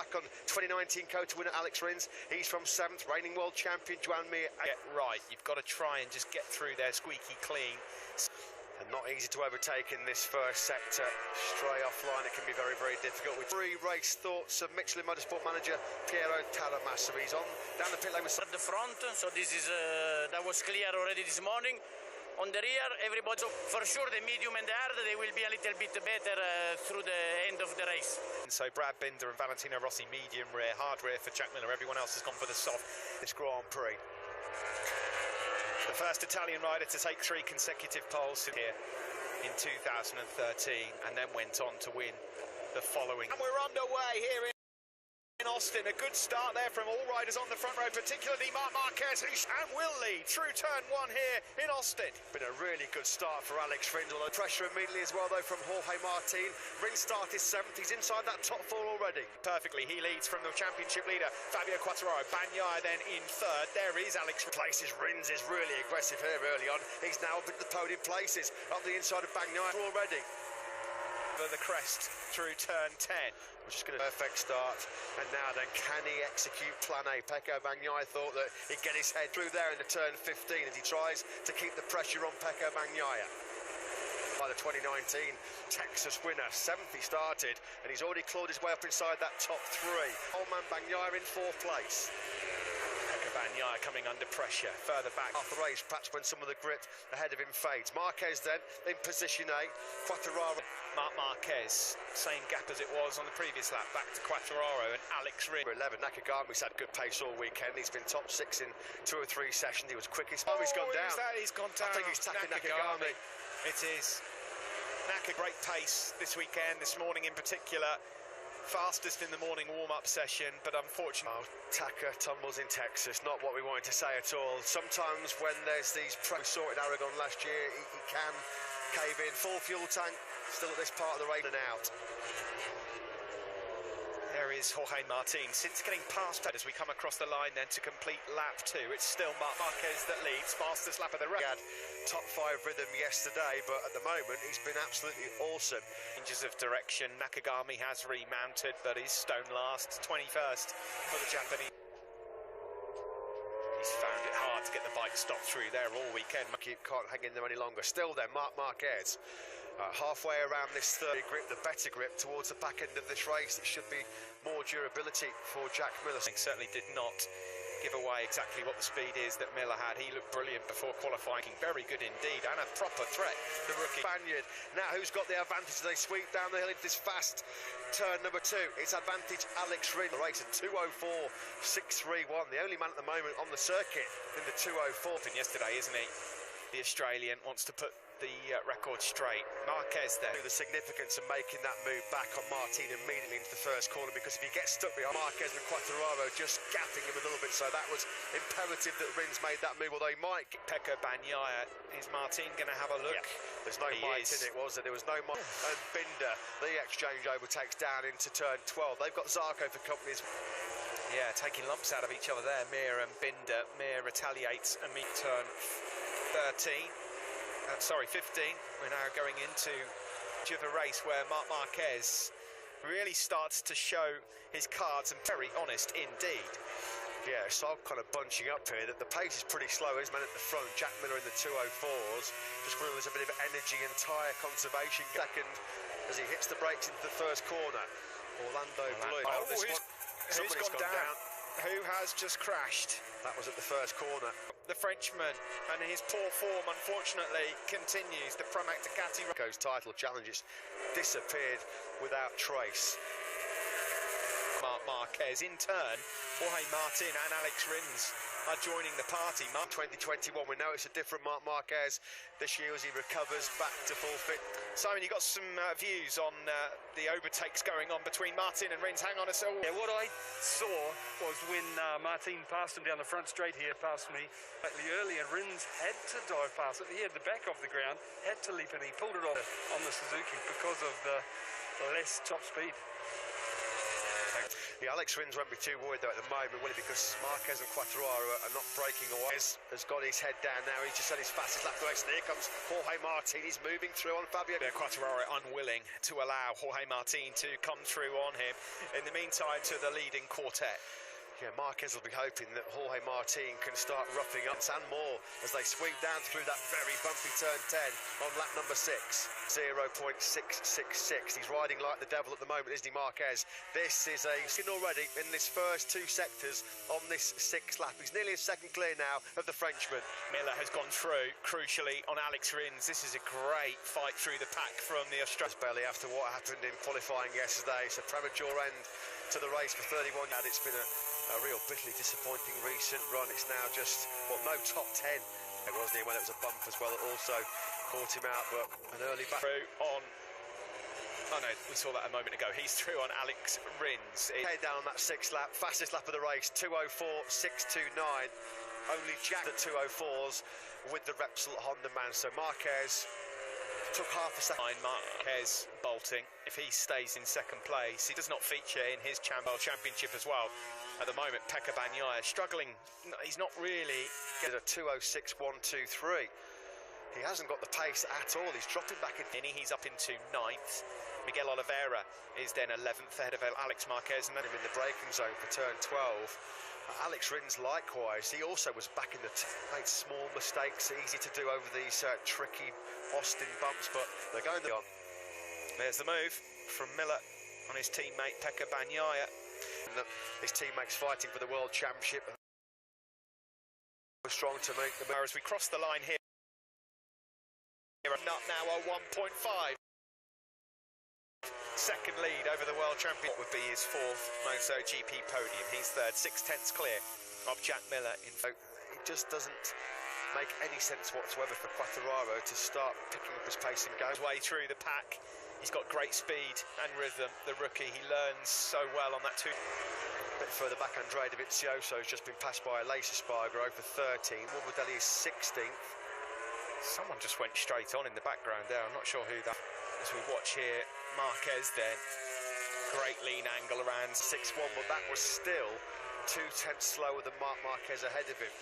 back on 2019 Kota winner Alex Rins. He's from 7th, reigning world champion Joan Mir. Get right, you've got to try and just get through there squeaky clean. And not easy to overtake in this first sector. Stray offline, it can be very, very difficult. With pre-race thoughts of Michelin Motorsport manager Piero Talamassa. He's on down the pit lane with at the front, so this is that was clear already this morning. On the rear, everybody, so for sure the medium and the hard, they will be a little bit better through the end of the race. And so Brad Binder and Valentino Rossi medium rear, hard rear for Jack Miller. Everyone else has gone for the soft. this Grand Prix. The first Italian rider to take 3 consecutive poles here in 2013 and then went on to win the following. And we're underway here in Austin. A good start there from all riders on the front row, particularly Marc Marquez, who will lead through turn 1 here in Austin. Been a really good start for Alex Rins, although pressure immediately as well though from Jorge Martin. Rins started 7th, he's inside that top 4 already. Perfectly, he leads from the championship leader, Fabio Quartararo. Bagnaia then in 3rd, there is Alex. Places, Rins is really aggressive here early on. He's now up into the podium places, up the inside of Bagnaia already. The crest through turn 10. We're just going to perfect start, and now then can he execute plan A? Pecco Bagnaia thought that he'd get his head through there into turn 15 as he tries to keep the pressure on Pecco Bagnaia. By the 2019 Texas winner, 7th he started, and he's already clawed his way up inside that top 3. Old man Bagnaia in 4th place. Bagnaia coming under pressure, further back. Half the race, perhaps when some of the grip ahead of him fades. Marquez then in position A, Quartararo. Marc Marquez, same gap as it was on the previous lap, back to Quartararo and Alex Rins. 11, Nakagami's had good pace all weekend. He's been top 6 in 2 or 3 sessions. He was quickest. He's gone down. He's gone down. I think he's tackling Nakagami. It is. Naka, great pace this weekend, this morning in particular. Fastest in the morning warm-up session, but unfortunately... Taka tumbles in Texas, not what we wanted to say at all. Sometimes when there's these we saw it in Aragon last year, he can cave in. Full fuel tank, still at this part of the race and out. There is Jorge Martin. Since getting past that, as we come across the line then to complete lap 2, it's still Marc Marquez that leads, fastest lap of the race. He had top 5 rhythm yesterday, but at the moment he's been absolutely awesome. Changes of direction, Nakagami has remounted, but he's stone last, 21st for the Japanese. He's found it hard to get the bike stopped through there all weekend. Can't hang in there any longer. Still then, Marc Marquez. Halfway around this 3rd grip, the better grip towards the back end of this race. It should be more durability for Jack Miller. He certainly did not give away exactly what the speed is that Miller had. He looked brilliant before qualifying, very good indeed, and a proper threat, the rookie. Spaniard, now who's got the advantage as they sweep down the hill into this fast turn number 2? It's advantage Alex Rins. The race at 2:04.631, the only man at the moment on the circuit in the 2:04. Yesterday, isn't he? The Australian wants to put the record straight. Marquez there. The significance of making that move back on Martin immediately into the first corner, because if he gets stuck behind Marquez and Quartararo just gapping him a little bit, so that was imperative that Rins made that move, although he might. Pecco Bagnaia, is Martin going to have a look? Yeah. There's no might in it, was there? There was no might. And Binder, the exchange overtakes down into turn 12. They've got Zarco for companies. Yeah, taking lumps out of each other there, Mir and Binder. Mir retaliates and meet turn 15. We're now going into a race where Marc Marquez really starts to show his cards, and very honest indeed. Yeah, so I'm kind of bunching up here that the pace is pretty slow. His man at the front, Jack Miller in the 2:04s. Just when there's a bit of energy and tyre conservation. Second, as he hits the brakes into the first corner. Orlando Blue. Who's gone down? Who has just crashed? That was at the first corner. The Frenchman, and his poor form, unfortunately, continues. The Pramac Ducati title challenge, it's disappeared without trace. Marc Marquez. In turn, Jorge Martin and Alex Rins are joining the party. 2021, we know it's a different Marc Marquez this year as he recovers back to full fit. Simon, you got some views on the overtakes going on between Martin and Rins. Hang on a second. Yeah, what I saw was when Martin passed him down the front straight here, past me slightly early, and Rins had to dive past it. He had the back off the ground, had to leap, and he pulled it off on the Suzuki because of the less top speed. Yeah, Alex Rins won't be too worried though at the moment, will he? Because Marquez and Quartararo are not breaking away. Has got his head down now. He's just had his fastest lap of the race. And here comes Jorge Martin. He's moving through on Fabio. Quartararo unwilling to allow Jorge Martin to come through on him. In the meantime, to the leading quartet. Yeah, Marquez will be hoping that Jorge Martin can start roughing up and more as they sweep down through that very bumpy turn 10 on lap number 6. 0.666. He's riding like the devil at the moment, isn't he, Marquez? This is a skin already in this first 2 sectors on this 6th lap. He's nearly a second clear now of the Frenchman. Miller has gone through, crucially, on Alex Rins. This is a great fight through the pack from the Australian. Belly after what happened in qualifying yesterday. It's a premature end to the race for 31. And it's been a real bitterly disappointing recent run. It's now just, well, no top 10. It wasn't he when it was a bump as well. It also caught him out, but an early back. Through on, oh no, we saw that a moment ago. He's through on Alex Rins. Head down on that 6th lap, fastest lap of the race, 2:04.629. Only Jack at 2:04s with the Repsol Honda man. So Marquez took half a second. Marquez bolting. If he stays in second place, he does not feature in his championship as well. At the moment, Pecco Bagnaia struggling. He's not really. Get a 2:06.123. He hasn't got the pace at all. He's dropping back in. He's up into 9th. Miguel Oliveira is then 11th ahead of Alex Marquez, and then him in the braking zone for turn 12. Alex Rins likewise. He also was back in the made small mistakes, easy to do over these tricky Austin bumps, but they're going on. There's the move from Miller on his teammate Pecco Bagnaia. And his teammates fighting for the World Championship. Strong to make the move. As we cross the line here, up now a 1.5 second lead over the World Champion. What would be his 4th MotoGP podium? He's 3rd, 6/10 clear of Jack Miller. It just doesn't make any sense whatsoever for Quartararo to start picking up his pace and going his way through the pack. He's got great speed and rhythm, the rookie. He learns so well on that too. A bit further back, Andrea Dovizioso has just been passed by Aleix Espargaro for 13. Morbidelli is 16th. Someone just went straight on in the background there. I'm not sure who that. As we watch here, Marquez then. Great lean angle around 6-1, but that was still 2/10 slower than Marc Marquez ahead of him.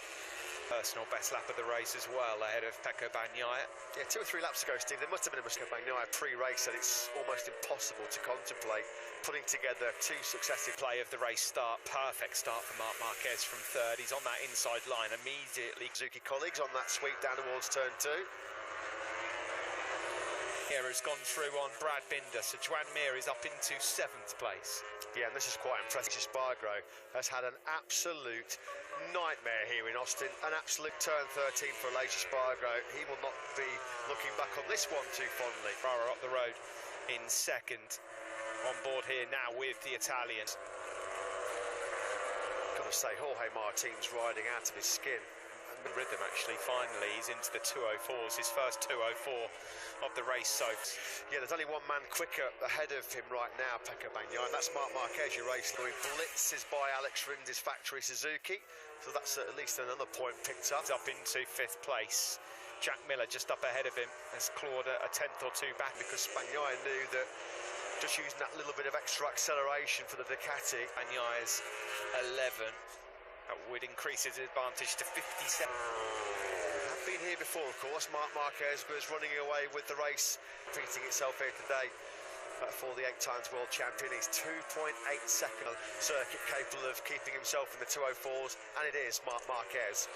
Personal best lap of the race as well, ahead of Pecco Bagnaia. Yeah, 2 or 3 laps ago, Steve, there must have been a mistake. Bagnaia pre-race said it's almost impossible to contemplate putting together 2 successive play of the race start. Perfect start for Marc Marquez from 3rd. He's on that inside line immediately. Suzuki colleagues on that sweep down towards turn 2. Here has gone through on Brad Binder, so Joan Mir is up into 7th place. Yeah, and this is quite impressive. Espargaro has had an absolute nightmare here in Austin. An absolute turn 13 for Aleix Espargaro. He will not be looking back on this one too fondly. Ferrara up the road in 2nd. On board here now with the Italians. Got to say, Jorge Martin's riding out of his skin. The rhythm actually, finally, he's into the 2:04s, his first 2:04 of the race. So yeah, there's only one man quicker ahead of him right now, Pecco Bagnaia, and that's Marc Marquez, your race. He blitzes by Alex Rins' factory Suzuki, so that's at least another point picked up. He's up into 5th place. Jack Miller just up ahead of him has clawed a 10th or 2 back, because Bagnaia knew that just using that little bit of extra acceleration for the Ducati. Bagnaia's 11. That would increase his advantage to 57. Have been here before, of course. Marc Marquez was running away with the race, repeating itself here today for the 8 times world champion. He's 2.8 second circuit capable of keeping himself in the 2:04s, and it is Marc Marquez.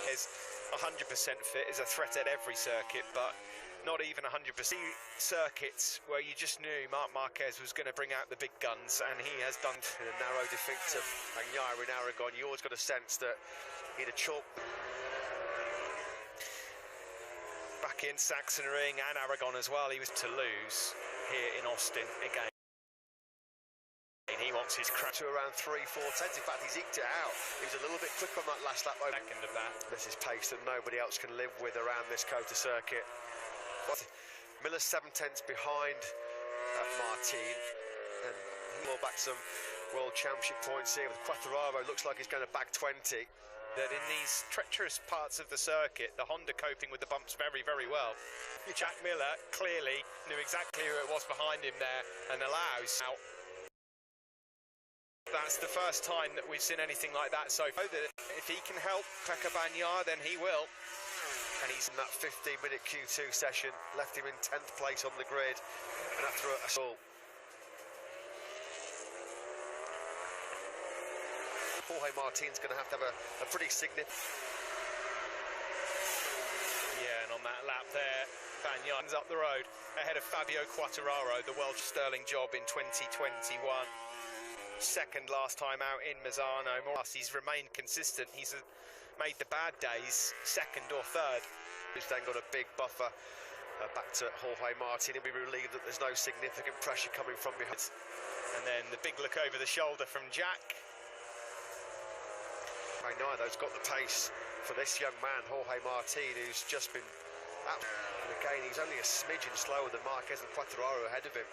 Is 100% fit, is a threat at every circuit, but not even 100%. Circuits where you just knew Marc Marquez was going to bring out the big guns, and he has done. In a narrow defeat to Bagnaia in Aragon, you always got a sense that he'd have chalked. Back in Sachsenring and Aragon as well, he was to lose here in Austin again. He wants his crash to around 3/4. In fact, he's eked it out. He was a little bit quick on that last lap. Second of that. This is pace that nobody else can live with around this COTA circuit. Miller's 7/10 behind Martin, and he will back some World Championship points here. With Quartararo, looks like he's going to bag 20. That in these treacherous parts of the circuit, the Honda coping with the bumps very, very well. Jack Miller clearly knew exactly who it was behind him there and allows out That's the first time that we've seen anything like that. So if he can help Pekka Bagnaia, then he will. And he's in that 15-minute Q2 session, left him in 10th place on the grid, and after a assault. Jorge Martin's going to have a pretty significant... Yeah, and on that lap there, Bagnaia up the road ahead of Fabio Quartararo, the Welsh Sterling job in 2021. Second last time out in Misano. He's remained consistent. He's made the bad days second or third. He's then got a big buffer back to Jorge Martin. He'll be relieved that there's no significant pressure coming from behind. And then the big look over the shoulder from Jack. Bagnaia, though, has got the pace for this young man, Jorge Martin, who's just been... And again, he's only a smidgen slower than Marquez and Quartararo ahead of him.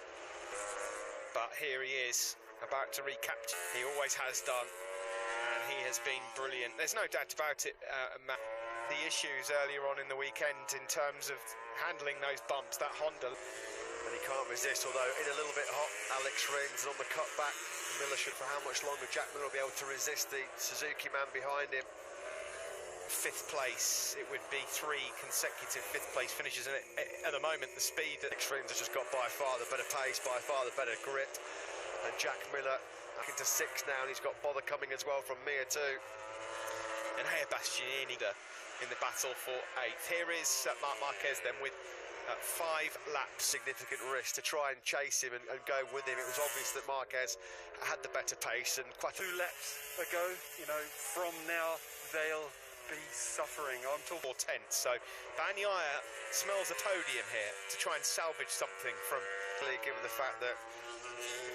But here he is, about to recapture. He always has done, and he has been brilliant. There's no doubt about it, Matt. The issues earlier on in the weekend in terms of handling those bumps, that Honda. And he can't resist, although in a little bit hot, Alex Rins, and on the cutback, Miller should, for how much longer Jack Miller will be able to resist the Suzuki man behind him. Fifth place, it would be 3 consecutive fifth place finishes, and at the moment the speed that Alex Rins has just got by far the better pace, by far the better grip, and Jack Miller back into 6th now, and he's got bother coming as well from Mir too. And Hey Bastianini in the battle for 8th. Here is Marc Marquez then with 5 laps. Significant risk to try and chase him and go with him. It was obvious that Marquez had the better pace, and 2 laps ago, you know, from now they'll be suffering. I'm talking 4 tenths. So Bagnaia smells a podium here to try and salvage something from, given the fact that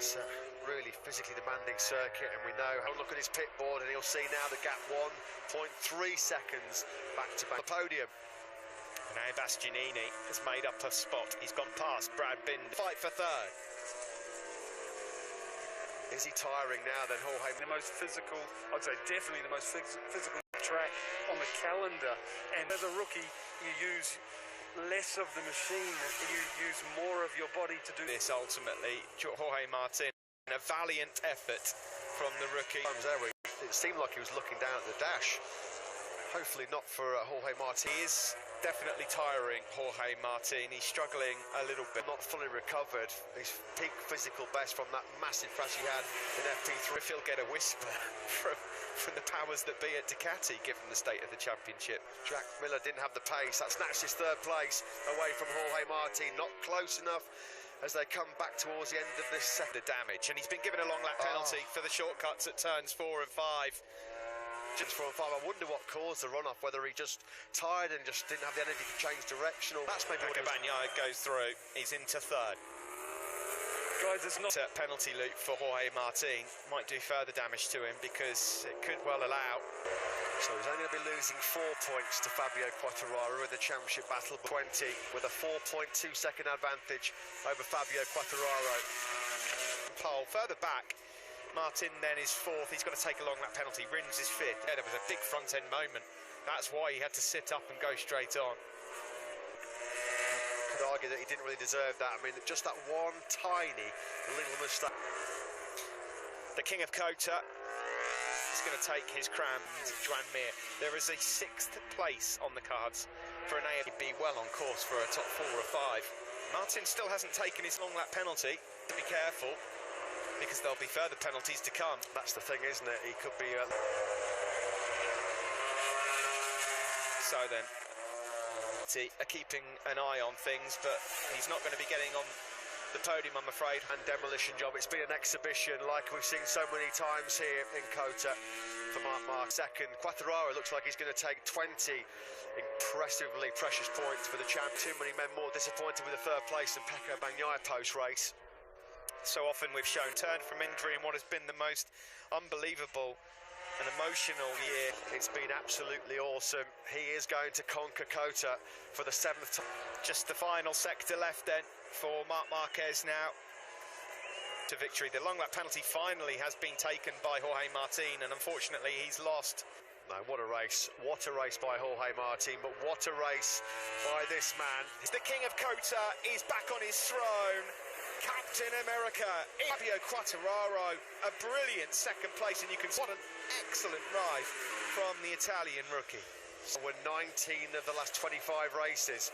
it's a really physically demanding circuit, and we know how look at his pit board, and he'll see now the gap 1.3 seconds back to back the podium. Now Bastianini has made up a spot. He's gone past Brad Binder. Fight for 3rd. Is he tiring now then, Jorge? The most physical, I'd say definitely the most physical track on the calendar. And as a rookie, you use less of the machine, you use more of your body to do this. Ultimately, Jorge Martin, a valiant effort from the rookie. It seemed like he was looking down at the dash. Hopefully not for Jorge Martin. He is definitely tiring, Jorge Martin. He's struggling a little bit. Not fully recovered. His peak physical best from that massive crash he had in FP3. If he'll get a whisper from the powers that be at Ducati, given the state of the championship. Jack Miller didn't have the pace. That snatched his 3rd place away from Jorge Martin. Not close enough as they come back towards the end of this set. The damage, and he's been given a long lap penalty for the shortcuts at turns 4 and 5. Just 4 and 5. I wonder what caused the run-off, whether he just tired and just didn't have the energy to change direction, or that's maybe what Bagnaia goes through. He's into 3rd. Guys, it's not a penalty loop for Jorge Martin. Might do further damage to him because it could well allow. So he's only going to be losing 4 points to Fabio Quartararo in the championship battle. 20 with a 4.2 second advantage over Fabio Quartararo. Pole further back. Martin then is 4th. He's got to take a long lap penalty. Rins is 5th. Yeah, there was a big front end moment. That's why he had to sit up and go straight on. Could argue that he didn't really deserve that. I mean, just that one tiny little mistake. The King of Kota is going to take his crown, Joan Mir. There is a 6th place on the cards for an AMB, well on course for a top 4 or 5. Martin still hasn't taken his long lap penalty. To be careful, because there'll be further penalties to come. That's the thing, isn't it? He could be... So then, are keeping an eye on things, but he's not going to be getting on the podium, I'm afraid. And demolition job. It's been an exhibition like we've seen so many times here in Kota for Marc. 2nd, Quartararo looks like he's going to take 20 impressively precious points for the champ. Too many men more disappointed with the 3rd place than Pekka Bagnaia post-race. So often we've shown turn from injury in what has been the most unbelievable and emotional year. It's been absolutely awesome. He is going to conquer Kota for the 7th time. Just the final sector left then for Marc Marquez now to victory. The long lap penalty finally has been taken by Jorge Martin, and unfortunately he's lost. No, what a race. What a race by Jorge Martin, but what a race by this man. The King of Kota is back on his throne. Captain America, Fabio Quartararo, a brilliant second place, and you can see what an excellent ride from the Italian rookie. We're 19 of the last 25 races.